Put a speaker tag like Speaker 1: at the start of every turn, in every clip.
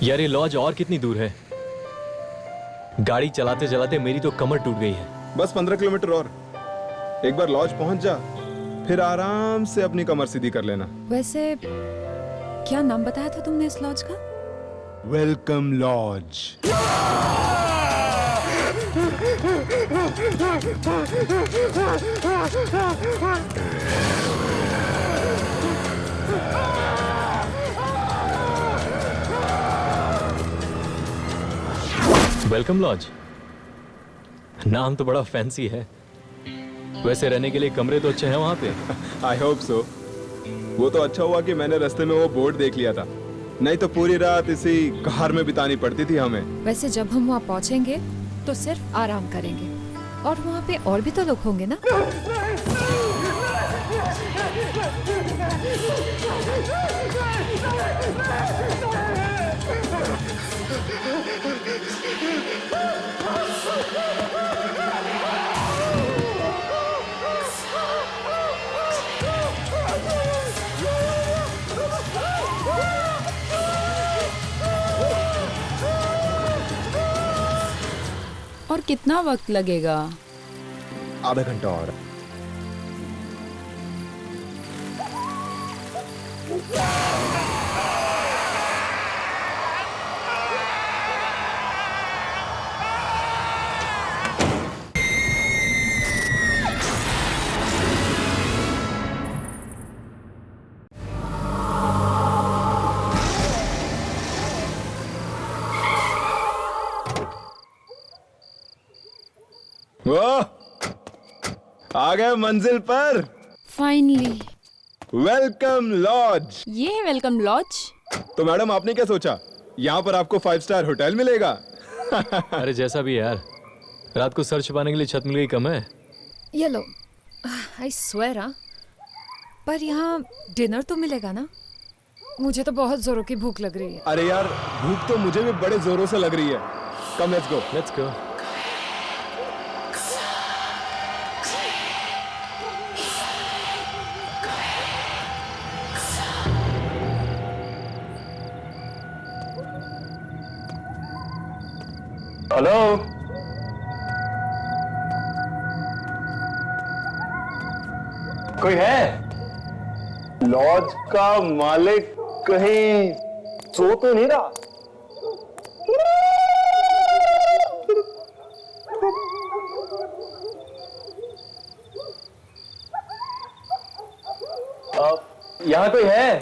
Speaker 1: यार ये लॉज और कितनी दूर है? गाड़ी चलाते चलाते मेरी तो कमर टूट गई है।
Speaker 2: बस 15 किलोमीटर और। एक बार लॉज पहुंच जा, फिर आराम से अपनी कमर सीधी कर लेना।
Speaker 3: वैसे क्या नाम बताया था तुमने इस लॉज का?
Speaker 2: Welcome lodge.
Speaker 1: वेलकम लॉज, नाम तो बड़ा फैंसी है। वैसे रहने के लिए कमरे तो अच्छे हैं वहां पे।
Speaker 2: I hope so. वो तो अच्छा हुआ कि मैंने रास्ते में वो बोर्ड देख लिया था, नहीं तो पूरी रात इसी कार में बितानी पड़ती थी हमें।
Speaker 3: वैसे जब हम वहाँ पहुँचेंगे तो सिर्फ आराम करेंगे, और वहाँ पे और भी तो लोग होंगे ना। और कितना वक्त लगेगा?
Speaker 2: आधा घंटा और। वाह, आ गए मंजिल पर।
Speaker 3: फाइनली।
Speaker 2: Welcome lodge.
Speaker 3: ये है वेलकम लॉज।
Speaker 2: तो मैडम आपने क्या सोचा, यहाँ पर आपको 5 स्टार होटल मिलेगा?
Speaker 1: अरे जैसा भी है यार, रात को सर छुपाने के लिए छत मिल गई कम है।
Speaker 3: ये लो, आई स्वेयर। पर यहाँ डिनर तो मिलेगा ना? मुझे तो बहुत जोरों की भूख लग रही है।
Speaker 2: अरे यार, भूख तो मुझे भी बड़े जोरों से लग रही है। Come let's go.
Speaker 1: Let's go.
Speaker 4: Hello, कोई है? लॉज का मालिक कहीं सो तो नहीं रहा? यहाँ कोई है?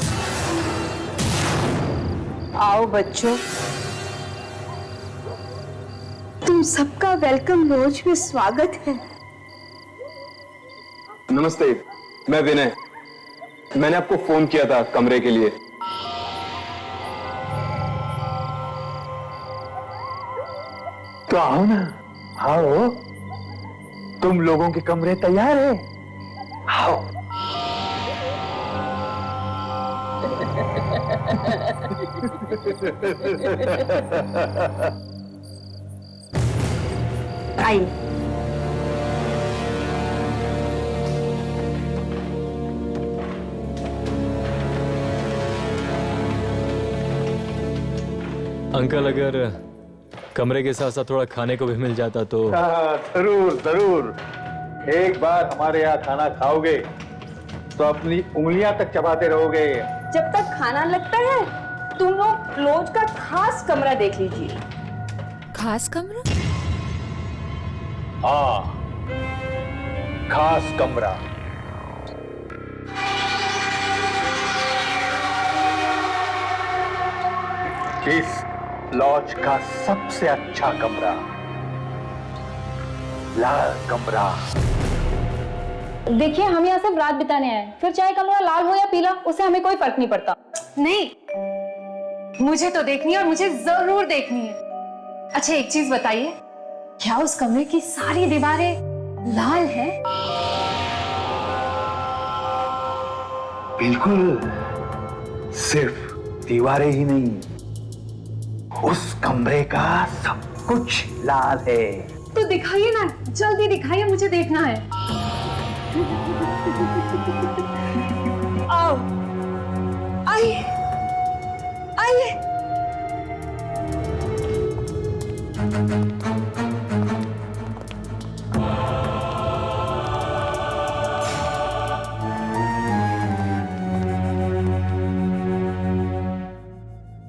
Speaker 5: आओ बच्चों, तुम सबका वेलकम लॉज में स्वागत है।
Speaker 2: नमस्ते, मैं विनय। मैंने आपको फोन किया था कमरे के लिए।
Speaker 4: तो आओ ना, आओ। तुम लोगों के कमरे तैयार है, आओ।
Speaker 5: आइए।
Speaker 1: अंकल, अगर कमरे के साथ साथ थोड़ा खाने को भी मिल जाता तो।
Speaker 4: जरूर जरूर। एक बार हमारे यहाँ खाना खाओगे तो अपनी उंगलियां तक चबाते रहोगे।
Speaker 5: जब तक खाना लगता है, तुम लोग लॉज का खास कमरा देख लीजिए।
Speaker 3: खास कमरा?
Speaker 4: हाँ, खास कमरा। इस लॉज का सबसे अच्छा कमरा, लाल कमरा।
Speaker 6: देखिए, हम यहाँ सिर्फ रात बिताने आए, फिर चाहे कमरा लाल हो या पीला, उससे हमें कोई फर्क नहीं पड़ता।
Speaker 7: नहीं, मुझे तो देखनी है और मुझे जरूर देखनी है। अच्छा एक चीज बताइए, क्या उस कमरे की सारी दीवारें लाल हैं?
Speaker 4: बिल्कुल, सिर्फ दीवारें ही नहीं, उस कमरे का सब कुछ लाल है।
Speaker 7: तो दिखाइए ना, जल्दी दिखाइए, मुझे देखना है। आओ, आइए, आइए।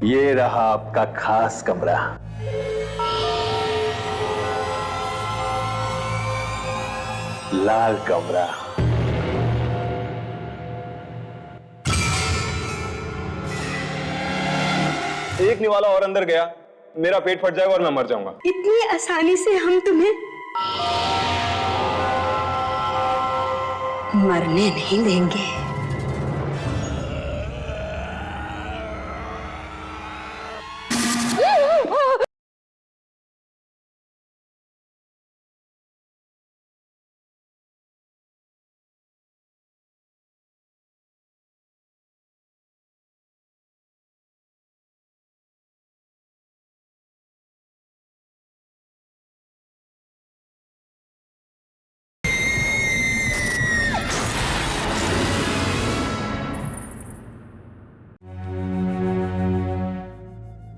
Speaker 4: ये रहा आपका खास कमरा। लाल कमरा।
Speaker 2: एक निवाला और अंदर गया, मेरा पेट फट जाएगा और मैं मर जाऊंगा।
Speaker 5: इतनी आसानी से हम तुम्हें मरने नहीं देंगे।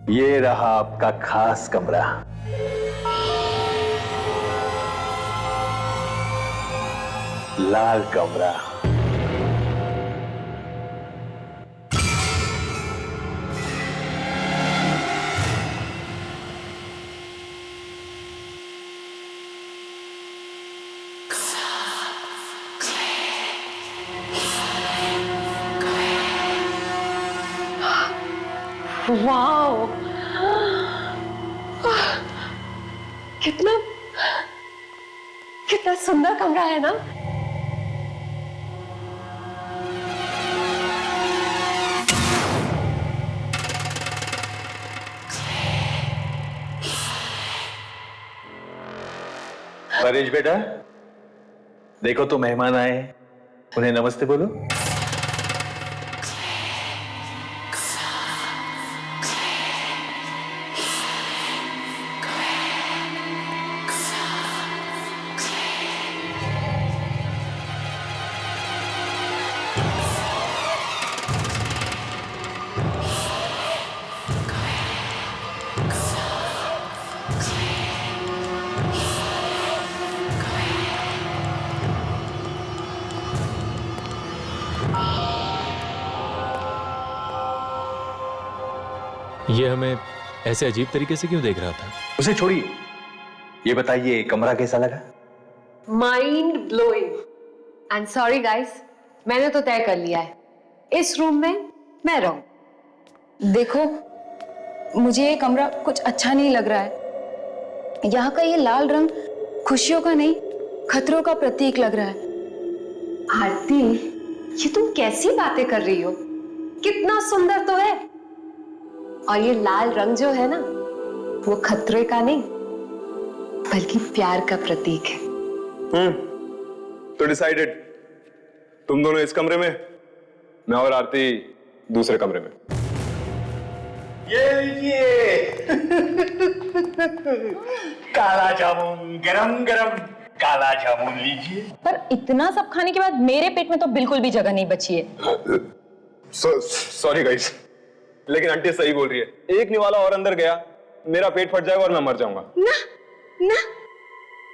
Speaker 4: ये रहा आपका खास कमरा। लाल कमरा।
Speaker 7: वाओ, कितना कितना सुंदर कमरा है ना।
Speaker 4: परेश बेटा, देखो तो मेहमान आए हैं, उन्हें नमस्ते बोलो।
Speaker 1: ये हमें ऐसे अजीब तरीके से क्यों देख रहा था?
Speaker 4: उसे छोड़िए, ये बताइए कमरा कैसा लगा?
Speaker 7: Mind blowing. And sorry guys, मैंने तो तय कर लिया है, इस रूम में मैं रहूं।
Speaker 6: देखो, मुझे ये कमरा कुछ अच्छा नहीं लग रहा है। यहाँ का ये लाल रंग खुशियों का नहीं, खतरों का प्रतीक लग रहा है।
Speaker 7: आरती, ये तुम कैसी बातें कर रही हो? कितना सुंदर तो है। और ये लाल रंग जो है ना, वो खतरे का नहीं बल्कि प्यार का प्रतीक है।
Speaker 2: तो डिसाइडेड, तुम दोनों इस कमरे में, मैं और आरती दूसरे कमरे में।
Speaker 4: ये लीजिए काला जामुन, गरम गरम काला जामुन लीजिए।
Speaker 6: पर इतना सब खाने के बाद मेरे पेट में तो बिल्कुल भी जगह नहीं बची है।
Speaker 2: सॉरी गाइस, लेकिन आंटी सही बोल रही है। एक निवाला और अंदर गया, मेरा पेट फट जाएगा और मैं मर जाऊंगा।
Speaker 5: ना ना,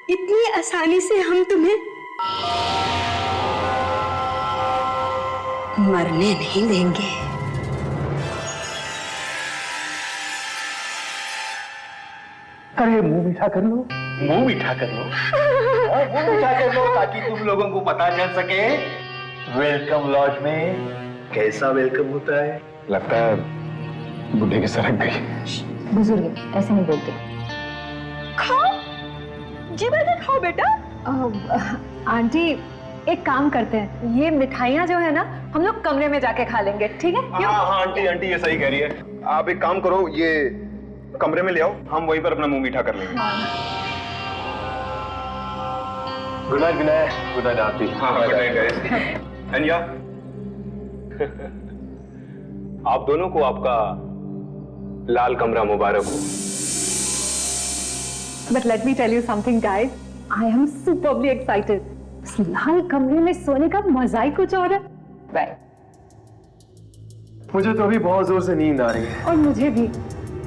Speaker 5: इतनी आसानी से हम तुम्हें मरने नहीं देंगे।
Speaker 4: अरे मुंह मीठा कर लो, मुंह मीठा कर लो, मुंह मीठा कर लो, ताकि तुम लोगों को पता चल सके वेलकम लॉज में कैसा वेलकम होता है।
Speaker 2: लगता है बुढ़े की सरक गई।
Speaker 6: बुजुर्ग ऐसे नहीं बोलते।
Speaker 5: खाओ जी, बेटा खाओ बेटा।
Speaker 7: आंटी, एक काम करते हैं, ये मिठाइयाँ जो है ना, हम लोग कमरे में जाके खा लेंगे, ठीक है?
Speaker 2: हाँ हाँ आंटी, आंटी ये सही कह रही है। आप एक काम करो, ये कमरे में ले आओ, हम वहीं पर अपना मुंह मीठा कर लेंगे।
Speaker 4: गुड नाइट विनय, गुड नाइट आरती।
Speaker 2: हाँ गुड नाइट गाइस। अनिया, आप दोनों को आपका लाल कमरा मुबारक हो।
Speaker 7: But let me tell you something, guys. I am superbly excited. इस लाल कमरे में सोने का मजा ही कुछ और है। Right.
Speaker 8: मुझे तो अभी बहुत जोर से नींद आ रही है।
Speaker 7: और मुझे भी।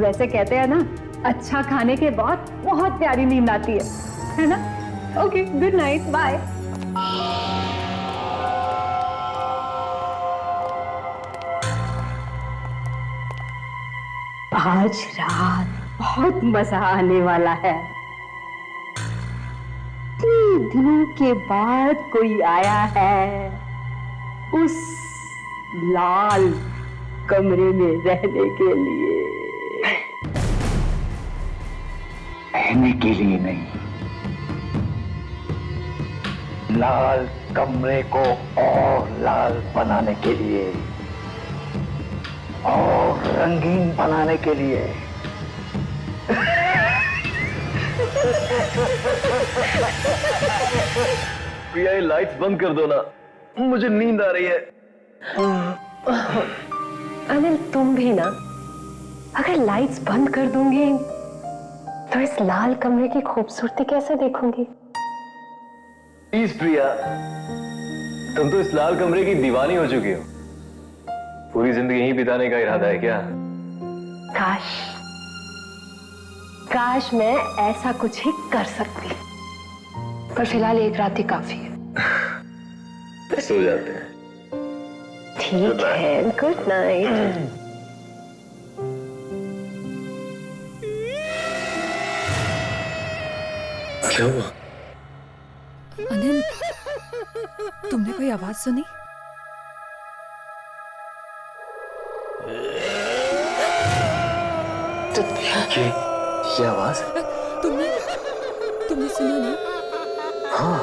Speaker 7: वैसे कहते हैं ना, अच्छा खाने के बाद बहुत प्यारी नींद आती है ना? Okay, good night, bye. आज रात बहुत मजा आने वाला है। इतने दिनों के बाद कोई आया है उस लाल कमरे में रहने के लिए।
Speaker 4: रहने के लिए नहीं, लाल कमरे को और लाल बनाने के लिए और रंगीन बनाने के लिए।
Speaker 8: प्रिया, ये लाइट्स बंद कर दो ना, मुझे नींद आ रही है।
Speaker 7: अनिल, तुम भी ना, अगर लाइट्स बंद कर दूंगी तो इस लाल कमरे की खूबसूरती कैसे देखूंगी?
Speaker 8: प्लीज प्रिया, तुम तो इस लाल कमरे की दीवानी हो चुकी हो। पूरी जिंदगी यहीं बिताने का इरादा है क्या?
Speaker 7: काश काश मैं ऐसा कुछ ही कर सकती, पर फिलहाल एक रात ही काफी है।
Speaker 8: सो जाते हैं।
Speaker 7: ठीक है, गुड नाइट।
Speaker 8: क्या हुआ?
Speaker 3: अनिल, तुमने कोई आवाज सुनी?
Speaker 8: ये आवाज?
Speaker 3: तुमने सुना ना?
Speaker 8: हाँ।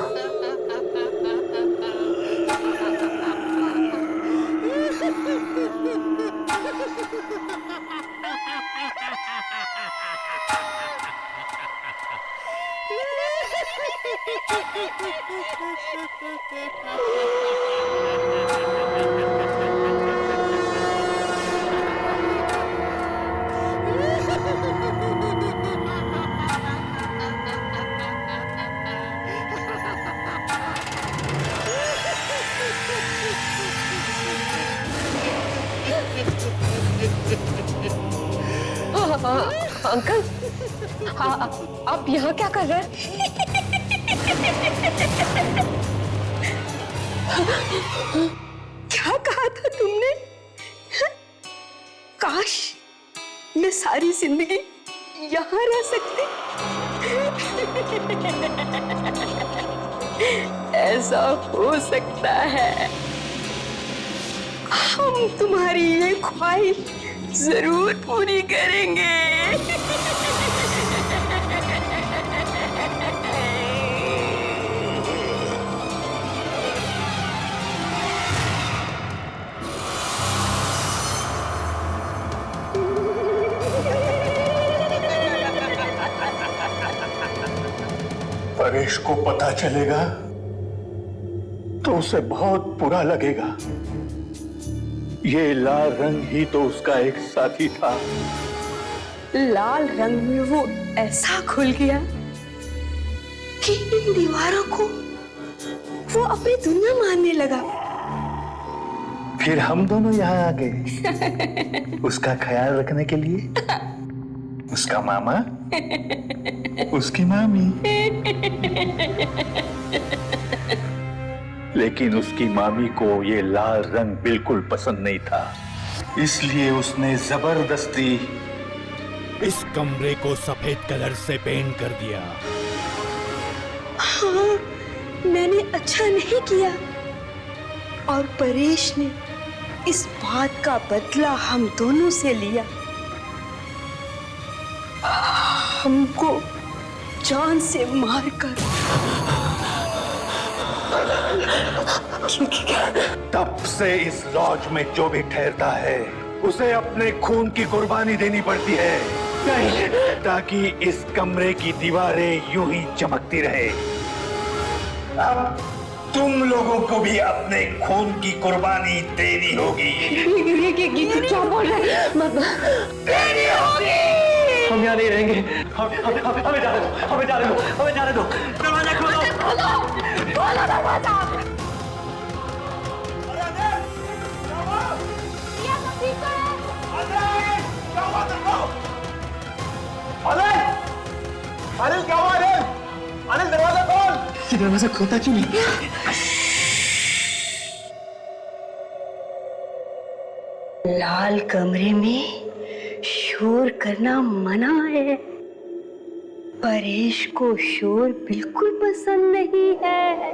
Speaker 7: अंकल, आप यहाँ क्या कर रहे हैं?
Speaker 9: क्या कहा था तुमने? काश मैं सारी जिंदगी यहाँ रह सकती। ऐसा हो सकता है। हम तुम्हारी ये ख्वाहिश जरूर पूरी करेंगे।
Speaker 4: परेश को पता चलेगा तो उसे बहुत बुरा लगेगा। ये लाल रंग ही तो उसका एक साथी था।
Speaker 9: लाल रंग में वो ऐसा खुल गया कि इन दीवारों को वो अपनी दुनिया मानने लगा।
Speaker 4: फिर हम दोनों यहाँ आ गए उसका ख्याल रखने के लिए। उसका मामा, उसकी मामी। लेकिन उसकी मामी को ये लाल रंग बिल्कुल पसंद नहीं था, इसलिए उसने जबरदस्ती
Speaker 10: इस कमरे को सफेद कलर से पेंट कर दिया।
Speaker 9: हाँ, मैंने अच्छा नहीं किया और परेश ने इस बात का बदला हम दोनों से लिया। हमको जान से मारकर।
Speaker 4: तब से इस लॉज में जो भी ठहरता है उसे अपने खून की कुर्बानी देनी पड़ती है, ताकि इस कमरे की दीवारें यूं ही चमकती रहे। अब तुम लोगों को भी अपने खून की कुर्बानी देनी होगी।
Speaker 7: क्या बोल रहे हैं?
Speaker 4: देनी होगी।
Speaker 8: हम यहाँ नहीं रहेंगे। हमें जाने दो, हमें जाने दो, हमें जाने दो। दरवाजा खोलो,
Speaker 7: खोलो दरवाजा।
Speaker 4: अनिल, क्या हुआ? अनिल, दरवाजा खोल।
Speaker 8: ये दरवाजा खोलता क्यों नहीं?
Speaker 9: लाल कमरे में शोर करना मना है। परेश को शोर बिल्कुल पसंद नहीं है।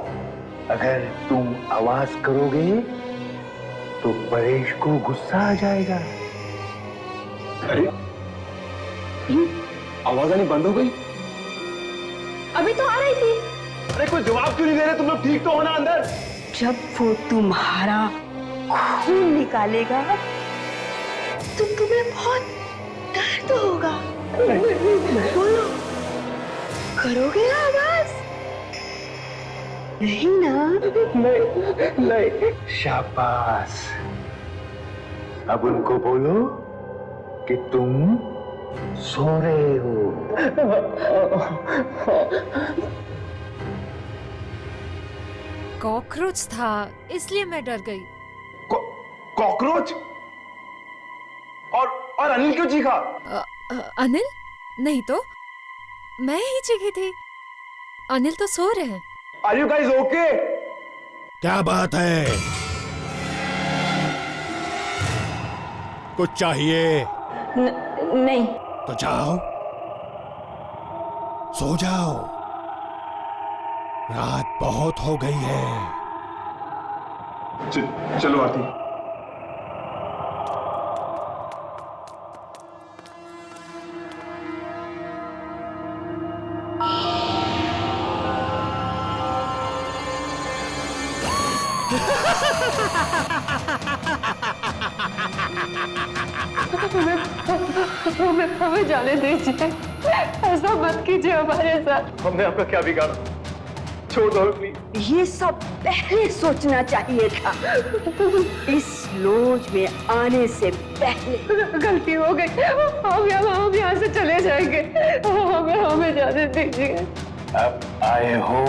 Speaker 4: अगर तुम आवाज करोगे तो परेश को गुस्सा आ जाएगा।
Speaker 2: अरे आवाज आनी बंद हो गई।
Speaker 9: अभी तो आ रही थी।
Speaker 2: अरे कोई जवाब क्यों नहीं दे रहे तुम लोग? ठीक तो हो ना अंदर?
Speaker 9: जब वो तुम्हारा खून निकालेगा तो तुम्हें बहुत दर्द होगा। बोलो, करोगे ना आवाज? नहीं ना?
Speaker 4: नहीं। शाबाश। अब उनको बोलो कि तुम सो रहे हो।
Speaker 3: कॉकरोच था इसलिए मैं डर गई।
Speaker 2: कॉकरोच? और अनिल क्यों चीखा?
Speaker 3: अनिल? नहीं तो मैं ही चीखी थी। अनिल तो सो रहे हैं।
Speaker 2: Are you guys okay?
Speaker 10: क्या बात है? कुछ चाहिए?
Speaker 9: नहीं।
Speaker 10: तो जाओ, सो जाओ, रात बहुत हो गई है।
Speaker 2: चलो आरती।
Speaker 9: हमें जाने दीजिए। ऐसा मत कीजिए हमारे साथ।
Speaker 8: हमने आपका क्या बिगाड़ा? छोड़ दो प्लीज।
Speaker 9: ये सब पहले सोचना चाहिए था। इस लॉज में आने से पहले। गलती हो गई। हम यहाँ से चले जाएंगे। हमें जाने दीजिए।
Speaker 4: अब आए हो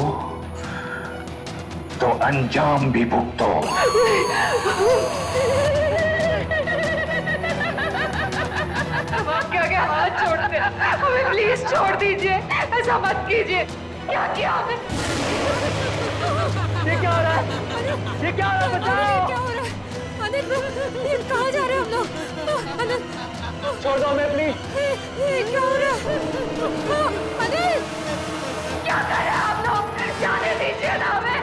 Speaker 4: तो अंजाम भी भुगतो।
Speaker 9: क्या हाथ छोड़ते हैं? हमें प्लीज छोड़ दीजिए। ऐसा मत कीजिए। क्या किया हमें?
Speaker 8: ये क्या हो रहा है? ये क्या हो रहा है? बचाओ!
Speaker 3: क्या हो रहा है? अनिल, कहाँ जा रहे हैं हम लोग? अनिल,
Speaker 8: छोड़ दो हमें प्लीज।
Speaker 3: ये क्या हो रहा है? अनिल,
Speaker 9: क्या कर रहे हैं आप लोग? जाने दीजिए ना हमें।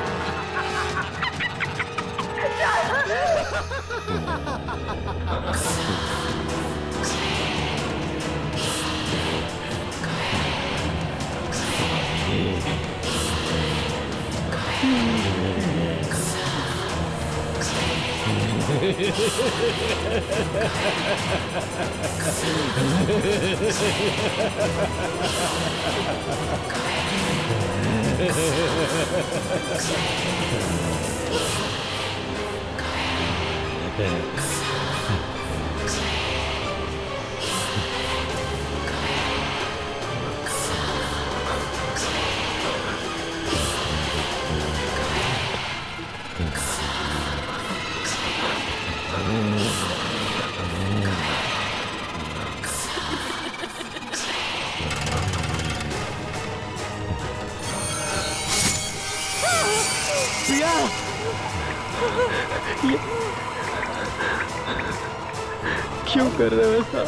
Speaker 2: क्यों कर रहे हो ऐसा?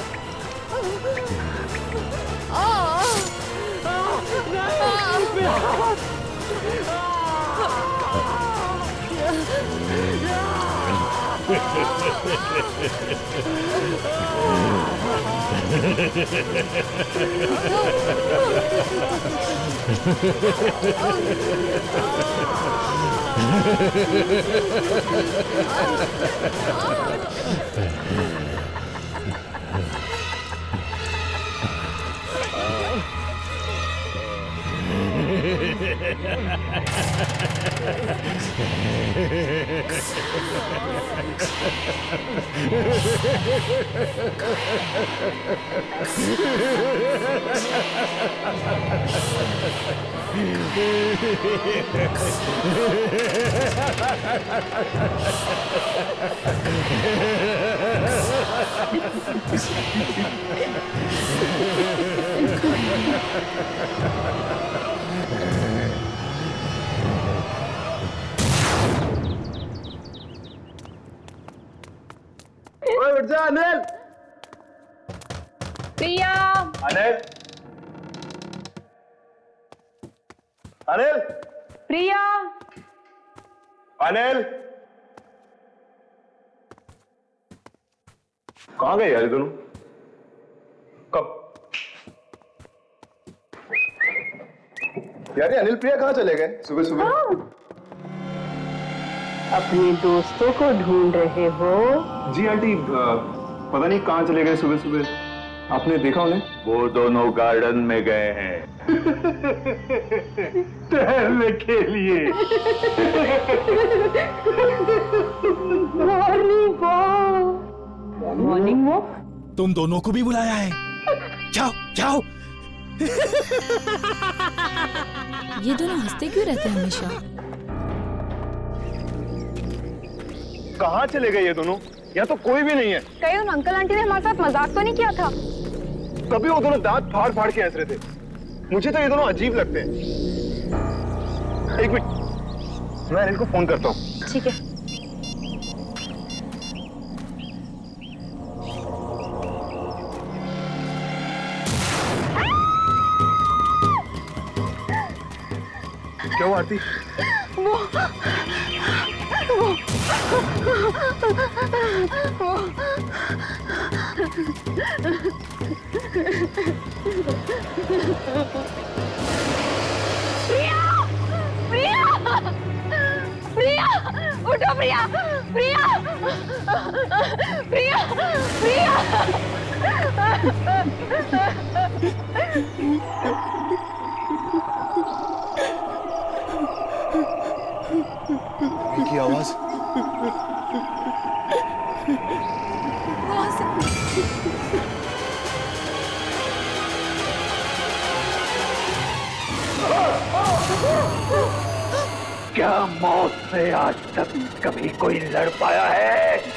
Speaker 4: अनिल, अनिल,
Speaker 5: प्रिया,
Speaker 4: अनिल, कहां गए यार ये दोनों? कब? यार ये अनिल प्रिया कहां चले गए सुबह सुबह?
Speaker 9: अपने दोस्तों को ढूंढ रहे हो?
Speaker 2: जी आंटी, पता नहीं कहां चले गए सुबह सुबह। आपने देखा उन्हें?
Speaker 4: वो दोनों गार्डन में गए हैं टहलने के लिए।
Speaker 9: Morning walk. Morning walk?
Speaker 10: तुम दोनों को भी बुलाया है। जाओ जाओ।
Speaker 3: ये दोनों हंसते क्यों रहते हैं हमेशा?
Speaker 2: कहां चले गए ये दोनों? यहाँ तो कोई भी नहीं है।
Speaker 5: कहीं उन अंकल आंटी ने हमारे साथ मजाक तो नहीं किया था?
Speaker 2: तभी वो दोनों दांत फाड़ फाड़ के हंस रहे थे। मुझे तो ये दोनों अजीब लगते हैं। एक मिनट, मैं अनिल को फोन करता हूँ।
Speaker 5: ठीक है।
Speaker 2: क्या हुआ आरती?
Speaker 5: प्रिया, प्रिया, प्रिया, उठो प्रिया, प्रिया, प्रिया, प्रिया।
Speaker 2: की आवाज।
Speaker 4: क्या मौत से आज तक कभी कोई लड़ पाया है?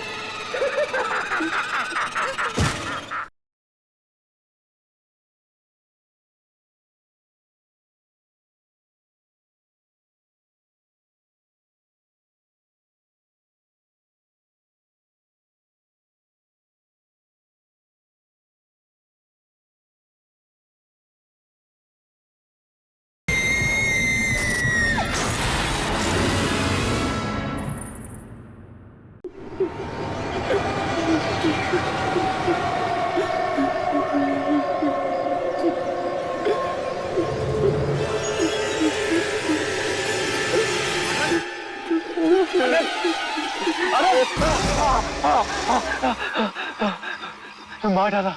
Speaker 8: मार डाला।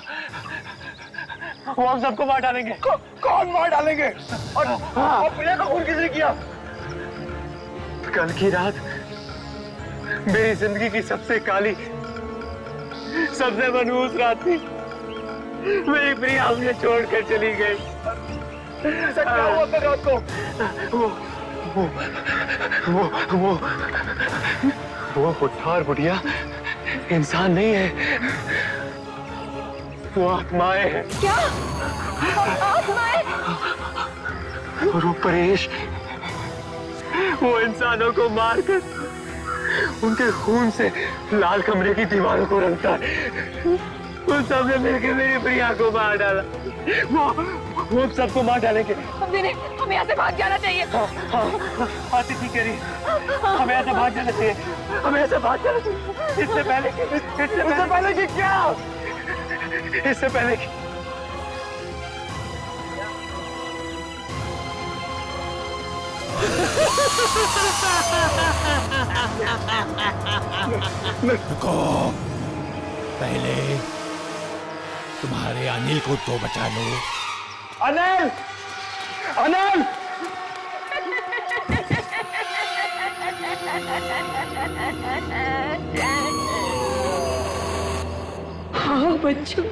Speaker 8: वो हम सबको मार डालेंगे।
Speaker 4: कौन मार डालेंगे? और प्रिया का खून किसने किया?
Speaker 8: कल की रात मेरी जिंदगी की सबसे काली, सबसे मनहूस रात थी। मेरी प्रिया मुझे छोड़कर चली गई।
Speaker 4: ऐसा क्या हुआ कल रात को?
Speaker 8: वो बुढ़ा और बुढ़िया इंसान नहीं है, वो आत्माएं हैं।
Speaker 5: क्या? आत्माएं?
Speaker 8: और वो परेश, वो इंसानों को मारकर उनके खून से लाल कमरे की दीवारों को रंगता है। उन सब ने मिलकर मेरी प्रिया को मार डाला। वो सबको मार डालेंगे।
Speaker 5: हमें यहाँ से भाग जाना चाहिए।
Speaker 8: आती ठीक कह रही, हमें ऐसे भाग जाना चाहिए। हमें ऐसे भाग जाना चाहिए। इससे पहले कि क्या? इससे पहले कि
Speaker 10: रुको, पहले तुम्हारे अनिल को तो बचा लो।
Speaker 4: अनिल! अनिल!
Speaker 9: हाँ बच्चों,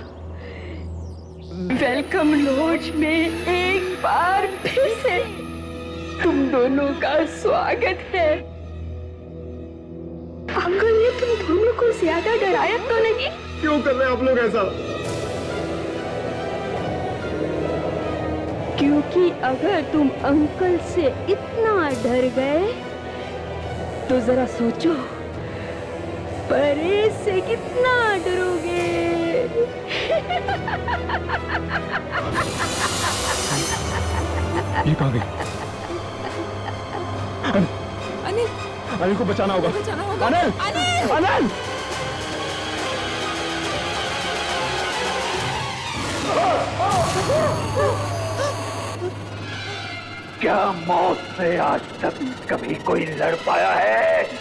Speaker 9: वेलकम लॉज में एक बार फिर से तुम दोनों का स्वागत है। अंकल ने तुम दोनों को ज्यादा डराया तो नहीं?
Speaker 2: क्यों कर रहे हैं आप लोग ऐसा?
Speaker 9: क्योंकि अगर तुम अंकल से इतना डर गए तो जरा सोचो परेश से कितना डरोगे।
Speaker 2: ये कहाँ गई?
Speaker 3: अनिल
Speaker 2: अनिल को बचाना होगा।
Speaker 3: बचाना होगा।
Speaker 2: अनिल!
Speaker 3: अनिल!
Speaker 2: अनिल!
Speaker 4: क्या मौत से आज तक कभी कोई लड़ पाया है?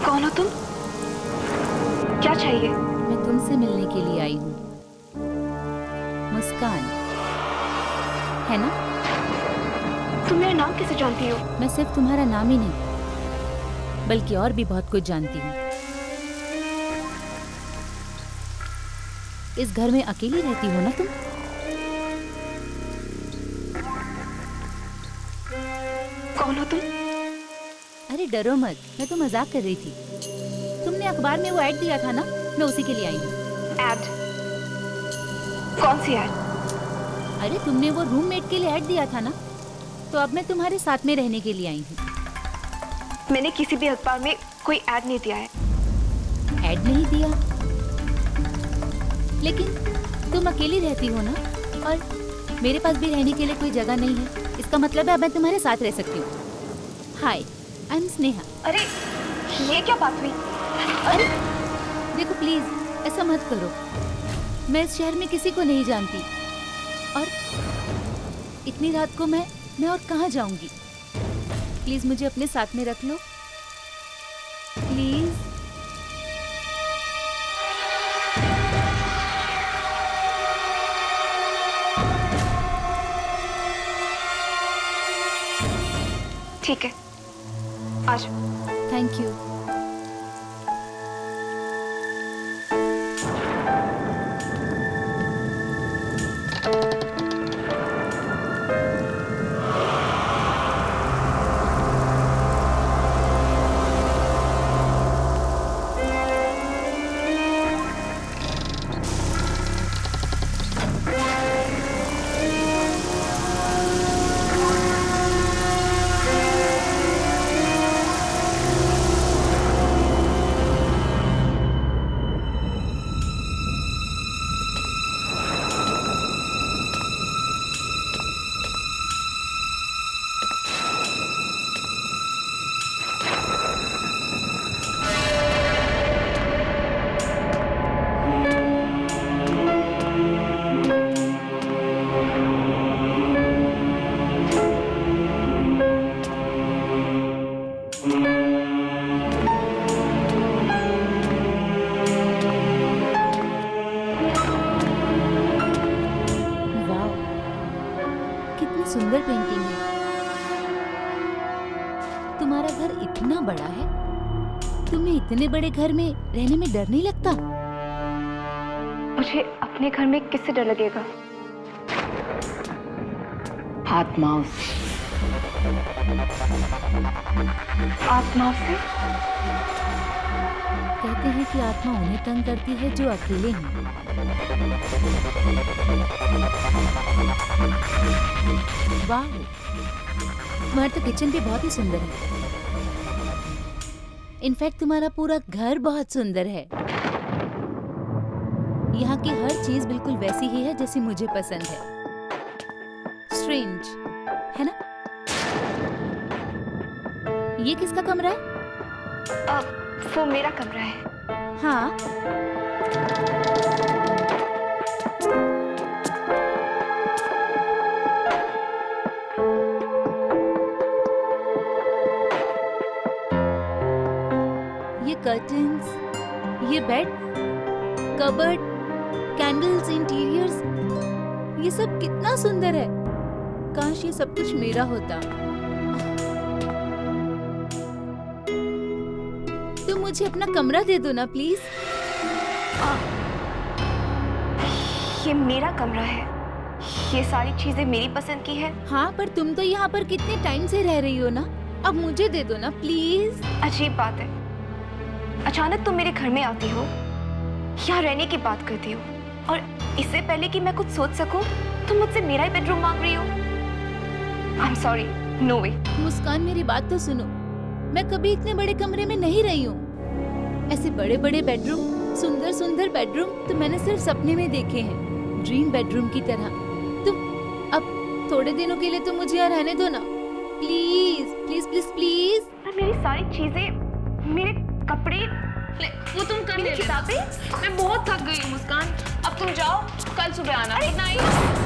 Speaker 6: कौन हो तुम? क्या चाहिए?
Speaker 11: मैं तुमसे मिलने के लिए आई हूँ। मुस्कान है ना?
Speaker 6: तुम मेरा नाम कैसे जानती हो?
Speaker 11: मैं सिर्फ तुम्हारा नाम ही नहीं बल्कि और भी बहुत कुछ जानती हूँ। इस घर में अकेली रहती हो ना तुम?
Speaker 6: कौन हो तुम?
Speaker 11: अरे डरो मत, मैं तो मजाक कर रही थी। तुमने अखबार में वो ऐड दिया था ना, मैं उसी के लिए आई हूँ।
Speaker 6: ऐड? कौन सी ऐड?
Speaker 11: अरे तुमने वो रूममेट के लिए ऐड दिया था ना, तो अब मैं तुम्हारे साथ में रहने के लिए आई हूँ।
Speaker 6: मैंने किसी भी अखबार में कोई ऐड नहीं दिया है।
Speaker 11: ऐड नहीं दिया? लेकिन तुम अकेली रहती हो ना, और मेरे पास भी रहने के लिए कोई जगह नहीं है। इसका मतलब है अब मैं तुम्हारे साथ रह सकती हूँ। हाय, आई एम स्नेहा।
Speaker 6: अरे ये क्या बात हुई?
Speaker 11: अरे देखो प्लीज ऐसा मत करो। मैं इस शहर में किसी को नहीं जानती, और इतनी रात को मैं और कहाँ जाऊंगी? प्लीज मुझे अपने साथ में रख लो, प्लीज।
Speaker 6: ठीक है, आ जाओ।
Speaker 11: Thank you. नहीं है। तुम्हारा घर इतना बड़ा है, तुम्हें इतने बड़े घर में रहने में डर नहीं लगता?
Speaker 6: मुझे अपने घर में किससे डर लगेगा? आत्माओं से। आत्माओं से?
Speaker 11: कहते हैं कि आत्मा उन्हें तंग करती है जो अकेले हैं। वाह, तुम्हारा तो किचन भी बहुत ही सुंदर है। इनफैक्ट तुम्हारा पूरा घर बहुत सुंदर है। यहाँ की हर चीज बिल्कुल वैसी ही है जैसी मुझे पसंद है। स्ट्रेंज है ना? ये किसका कमरा है?
Speaker 6: वो मेरा कमरा है।
Speaker 11: हाँ, ये कर्टन्स, ये बेड, कबर्ड, कैंडल्स, इंटीरियर्स, ये सब कितना सुंदर है। काश ये सब कुछ मेरा होता। तो मुझे अपना कमरा दे दो ना प्लीज।
Speaker 6: ये मेरा कमरा है। ये सारी चीजें मेरी पसंद की है।
Speaker 11: हाँ, पर तुम तो यहाँ पर कितने टाइम से रह रही हो ना, अब मुझे दे दो ना प्लीज।
Speaker 6: अजीब बात है, अचानक तुम मेरे घर में आती हो, यहाँ रहने की बात करती हो, और इससे पहले कि मैं कुछ सोच सकूं, तुम मुझसे मेरा ही बेडरूम मांग रही हो। आई एम सॉरी, नो वे।
Speaker 11: मुस्कान, मेरी बात तो सुनो। मैं कभी इतने बड़े कमरे में नहीं रही हूँ। ऐसे बड़े बड़े बेडरूम, सुंदर सुंदर बेडरूम तो मैंने सिर्फ सपने में देखे हैं, ड्रीम बेडरूम की तरह। तुम अब थोड़े दिनों के लिए तो मुझे यहाँ रहने दो ना प्लीज प्लीज प्लीज प्लीज।
Speaker 6: मेरी सारी चीजें, मेरे कपड़े,
Speaker 5: वो तुम कर ले।
Speaker 6: किताबें।
Speaker 5: मैं बहुत थक गई हूँ मुस्कान, अब तुम जाओ, कल सुबह आना। Good night.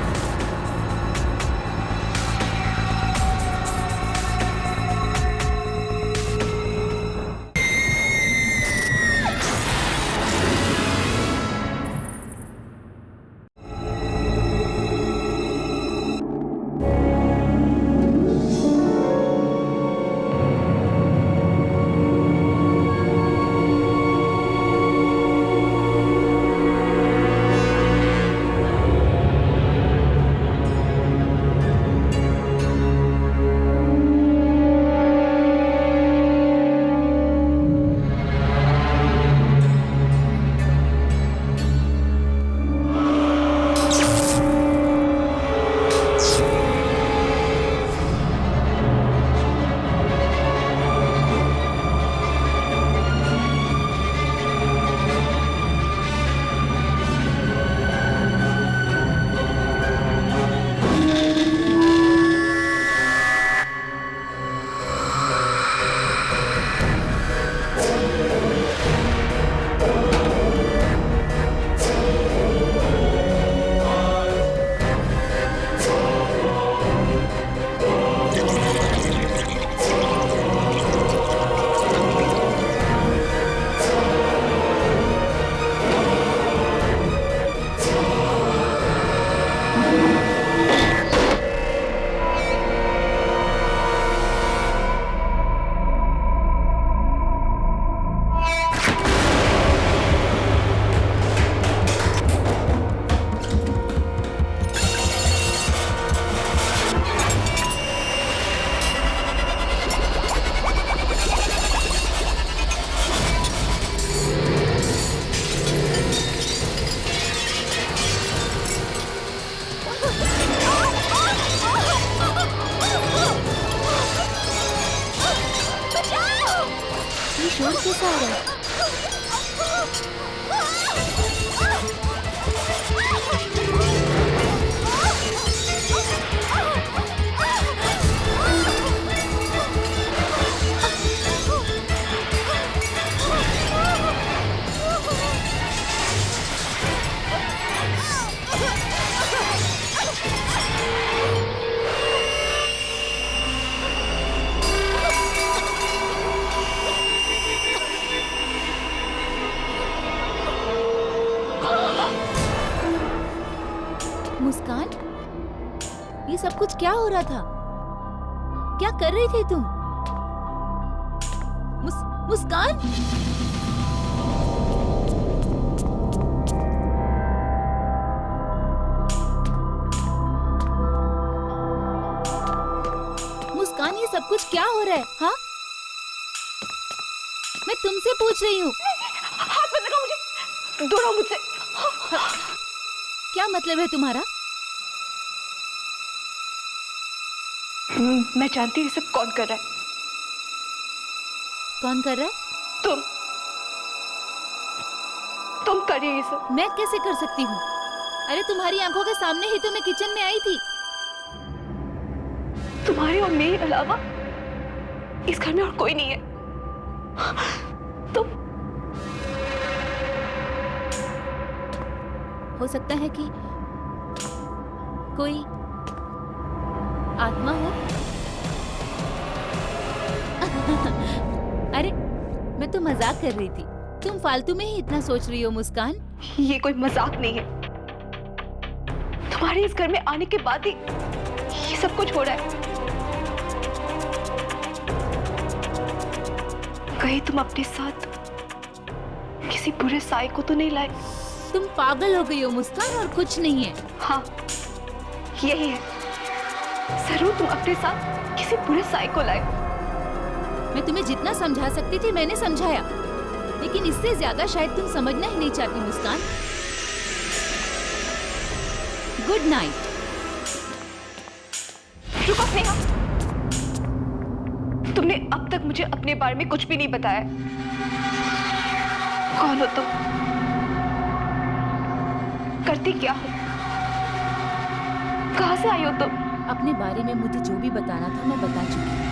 Speaker 11: शोर कैसा आ रहा है? मुस्कान, ये सब कुछ क्या हो रहा था? क्या कर रही थी तुम? मुस्कान? मुस्कान, ये सब कुछ क्या हो रहा है? हाँ, मैं तुमसे पूछ रही हूँ।
Speaker 6: हाथ मत लगाओ मुझे, दूर रहो मुझसे।
Speaker 11: क्या मतलब है तुम्हारा?
Speaker 6: मैं जानती हूँ ये सब कौन कर रहा है।
Speaker 11: कौन कर रहा है?
Speaker 6: तुम कर रही हो ये सब।
Speaker 11: मैं कैसे कर सकती हूँ? अरे तुम्हारी आंखों के सामने ही तो मैं किचन में आई थी।
Speaker 6: तुम्हारे और मेरे अलावा इस घर में और कोई नहीं है। तुम
Speaker 11: हो सकता है कि कोई आत्मा हो। अरे मैं तो मजाक कर रही थी, तुम फालतू में ही इतना सोच रही हो मुस्कान।
Speaker 6: ये कोई मजाक नहीं है। तुम्हारे इस घर में आने के बाद ही ये सब कुछ हो रहा है। कहीं तुम अपने साथ किसी बुरे साए को तो नहीं लाए?
Speaker 11: तुम पागल हो गई हो मुस्कान, और कुछ नहीं है।
Speaker 6: हाँ, यही है। जरूर तुम अपने साथ किसी बुरे साए को लाए।
Speaker 11: मैं तुम्हें जितना समझा सकती थी मैंने समझाया, लेकिन इससे ज्यादा शायद तुम समझना ही नहीं चाहती मुस्कान। Good night.
Speaker 6: रुको स्नेहा, तुमने अब तक मुझे अपने बारे में कुछ भी नहीं बताया। कौन हो तुम? करती क्या हो? कहां से आई हो तुम?
Speaker 11: अपने बारे में मुझे जो भी बताना था मैं बता चुकी हूँ,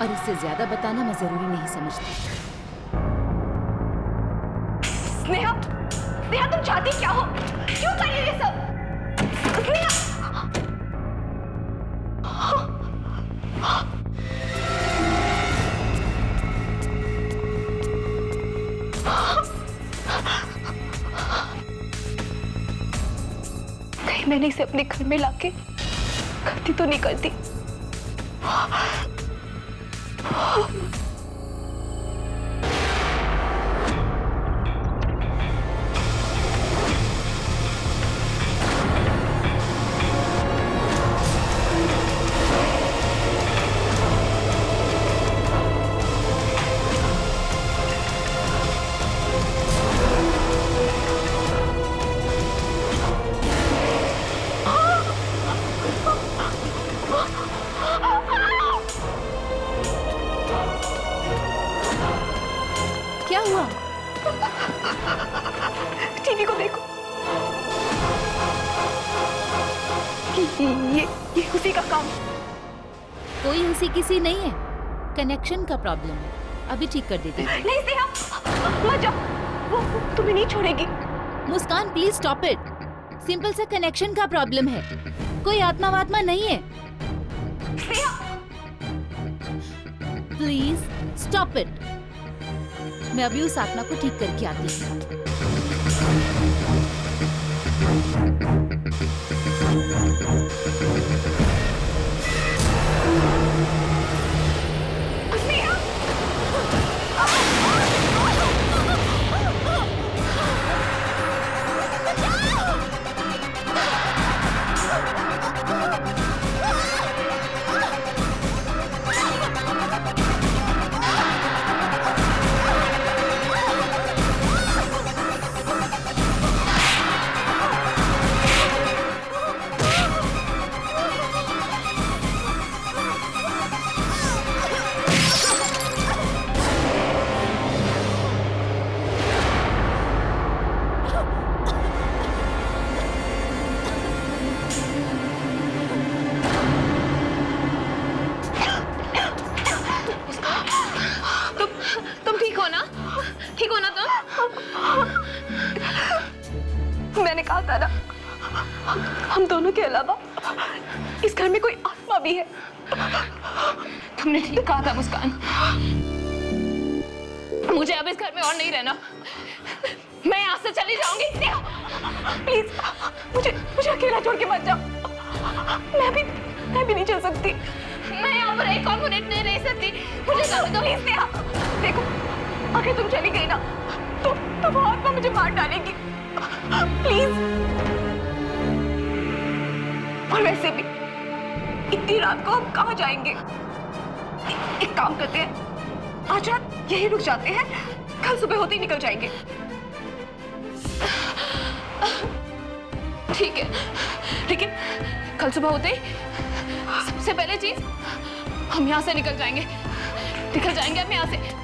Speaker 11: और इससे ज्यादा बताना मैं जरूरी नहीं समझती।
Speaker 6: स्नेहा, स्नेहा तुम चाहती क्या हो? क्यों कर रही हो ये सब? स्नेहा! कहीं मैंने इसे अपने घर में लाके गलती तो नहीं करती?
Speaker 11: क्या हुआ?
Speaker 6: टीवी को देखो। ये उसी का काम।
Speaker 11: कोई उसी किसी नहीं है, कनेक्शन का प्रॉब्लम है। अभी ठीक कर देती हूँ।
Speaker 6: नहीं स्नेहा, मत जाओ, वो तुम्हें नहीं छोड़ेगी।
Speaker 11: मुस्कान प्लीज स्टॉप इट। सिंपल सा कनेक्शन का प्रॉब्लम है, कोई आत्मा वात्मा नहीं है। Please stop it. मैं अभी उस आत्मा को ठीक करके आती हूँ।
Speaker 6: तुम ठीक हो ना? ठीक हो ना तुम? मैंने कहा था ना, हम दोनों के अलावा इस घर में कोई आत्मा भी है। तुमने ठीक कहा था मुस्कान। मुझे अब इस घर में और नहीं रहना। मैं यहाँ से चली जाऊंगी। प्लीज मुझे अकेला छोड़ के मत जाओ। मैं मैं भी नहीं चल सकती। मैं यहाँ पर एक और मिनट नहीं रह सकती। मुझे जाने दो प्लीज नेहा। देखो अगर तुम चली गई ना तो वो आत्मा मुझे मार डालेगी। प्लीज। और वैसे भी इतनी रात को हम कहाँ जाएंगे? एक काम करते हैं, आज रात यही रुक जाते हैं, कल सुबह होते ही निकल जाएंगे। ठीक है, लेकिन कल सुबह होते ही सबसे पहले चीज हम यहाँ से निकल जाएंगे हम यहाँ से।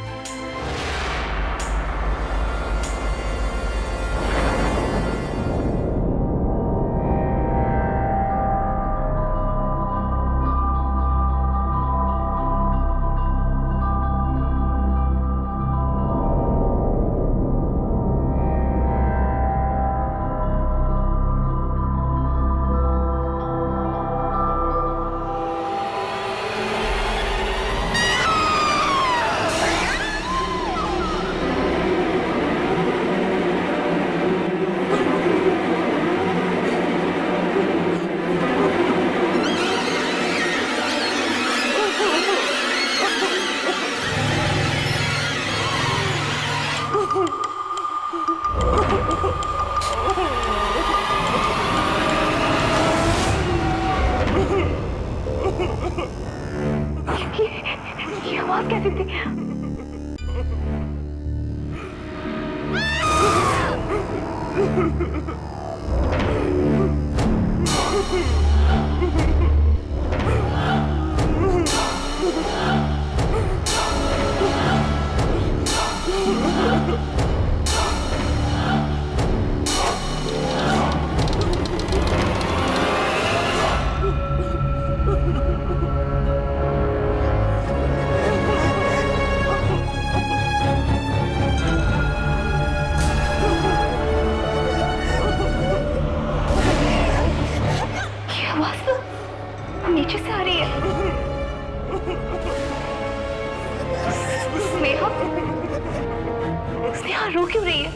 Speaker 6: ये आवाज कैसी थी? नीचे से आ रही है। स्नेहा, स्नेहा रो क्यों रही है?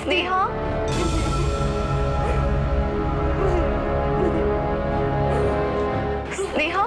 Speaker 6: स्नेहा, स्नेहा,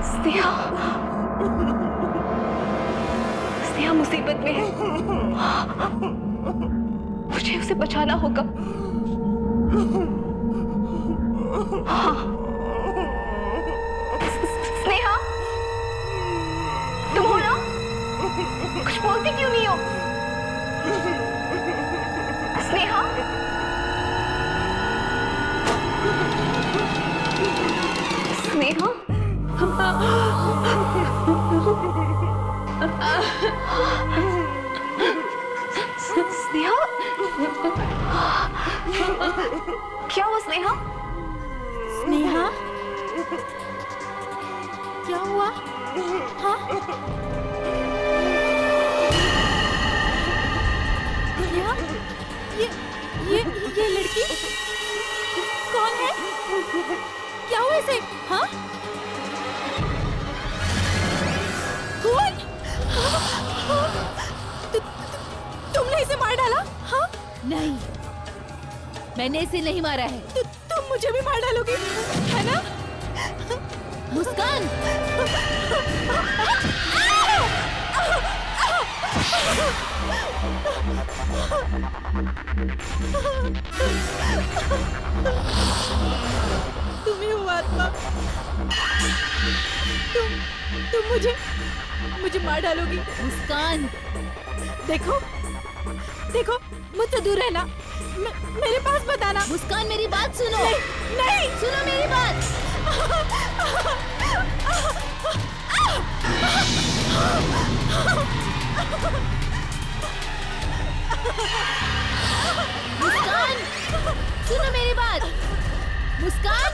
Speaker 6: स्नेहा, स्नेहा मुसीबत में है। मुझे उसे बचाना होगा। हाँ। स्नेहा, तुम हो ना? कुछ बोलती क्यों नहीं हो? स्नेहा, स्नेहा, स्नेहा, क्या हुआ स्नेहा?
Speaker 11: स्नेहा, क्या हुआ? हाँ? स्नेहा, ये लड़की कौन है? क्या हुआ इसे? हाँ? तुमने इसे मार डाला? हाँ? नहीं, मैंने इसे नहीं मारा है। तुम मुझे भी मार डालोगी, है ना? मुस्कान! तुम ही हो आत्मा। तुम मुझे मार डालोगी। मुस्कान, देखो मुझसे दूर रहना। मेरे पास बताना। मुस्कान मेरी बात सुनो। नहीं सुनो मेरी बात। मुस्कान सुनो मेरी बात। मुस्कान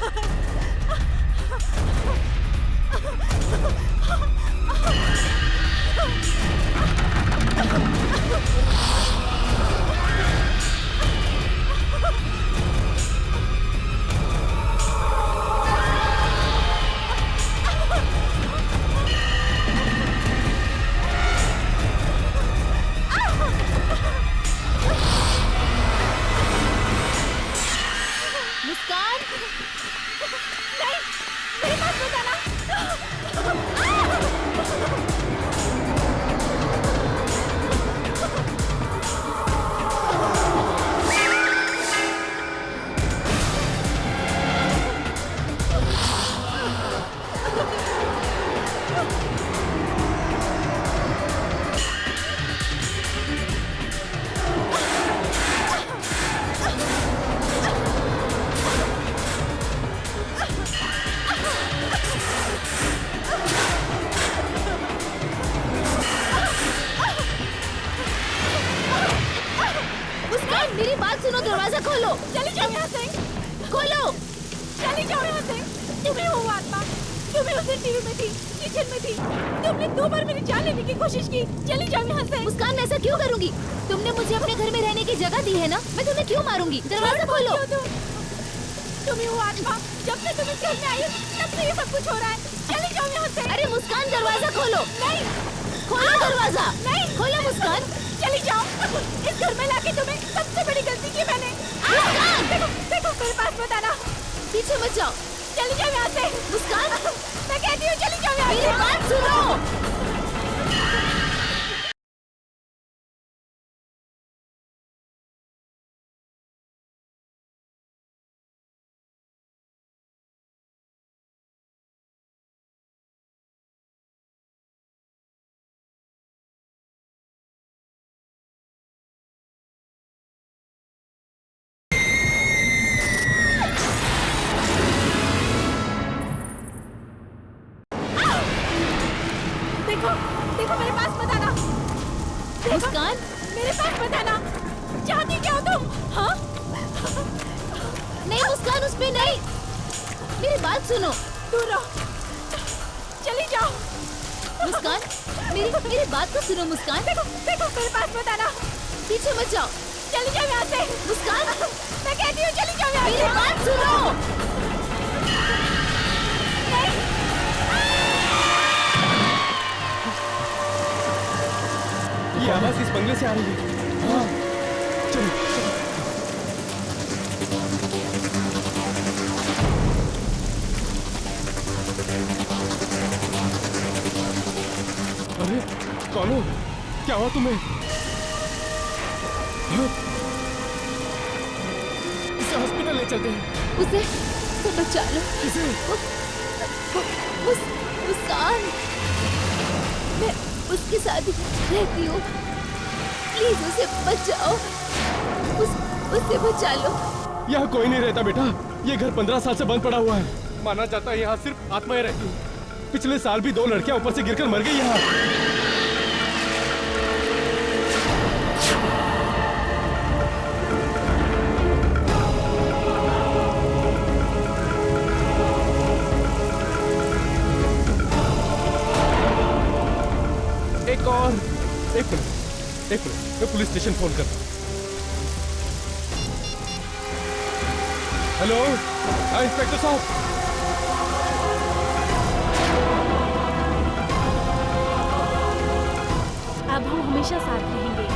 Speaker 11: मेरी बात सुनो। दरवाजा खोलो। चली जाओ यहाँ से। खोलो। चली जाओ यहाँ से। तुम्हें वो आत्मा, तुम्हें उस दिन टीवी में थी, किचन में थी, तुमने 2 बार मेरी जान लेने की कोशिश की। चली जाओ यहाँ से। मुस्कान ऐसा क्यों करूँगी? तुमने मुझे अपने घर में रहने की जगह दी है ना, मैं तुम्हें क्यों मारूंगी? दरवाजा खोलो। तुम्हें वो आत्मा, जब से तुम इस घर में आई तब से ये सब कुछ हो रहा है। चली जाओ यहाँ से। अरे मुस्कान दरवाजा खोलो। नहीं खोलो दरवाजा। नहीं खोलो मुस्कान। चली जाओ। इस घर में लाके तुम्हें सबसे बड़ी गलती की मैंने। देखो देखो मेरे पास मत आना। पीछे मत जाओ। चली जाओ यहाँ से। मुस्कान मैं कहती हूँ चली जाओ यहाँ से। मेरी बात सुनो। देखो मेरे पास मत आना। मुस्कान मेरे पास मत आना। चाहती क्या हो तुम? हाँ नहीं मुस्कान उस पे नहीं। मेरी बात सुनो। दूर रहो। चली जाओ। मुस्कान मेरी बात तो सुनो। मुस्कान देखो मेरे पास मत आना। पीछे मत जाओ। चली जाओ यहाँ से। मुस्कान मैं कहती हूँ चली जाओ यहाँ से। मेरी बात सुनो।
Speaker 8: ये आवाज इस बंगले से आ रही है। हाँ चलो। अरे कौन हो? क्या हुआ तुम्हें? हाँ? इसे हॉस्पिटल ले चलते हैं।
Speaker 11: उसे बचा लो।
Speaker 8: किसे?
Speaker 11: मुस्कान मैं उसके साथ रहती हूँ। प्लीज उसे बचाओ। उसे बचा लो।
Speaker 8: यहाँ कोई नहीं रहता बेटा। ये घर 15 साल से बंद पड़ा हुआ है। माना जाता है यहाँ सिर्फ आत्माएं रहती हैं। पिछले साल भी 2 लड़कियां ऊपर से गिरकर मर गई यहाँ। एक मिनट मैं पुलिस स्टेशन फोन करता हूँ। हेलो इंस्पेक्टर साहब।
Speaker 11: अब हम हमेशा साथ रहेंगे।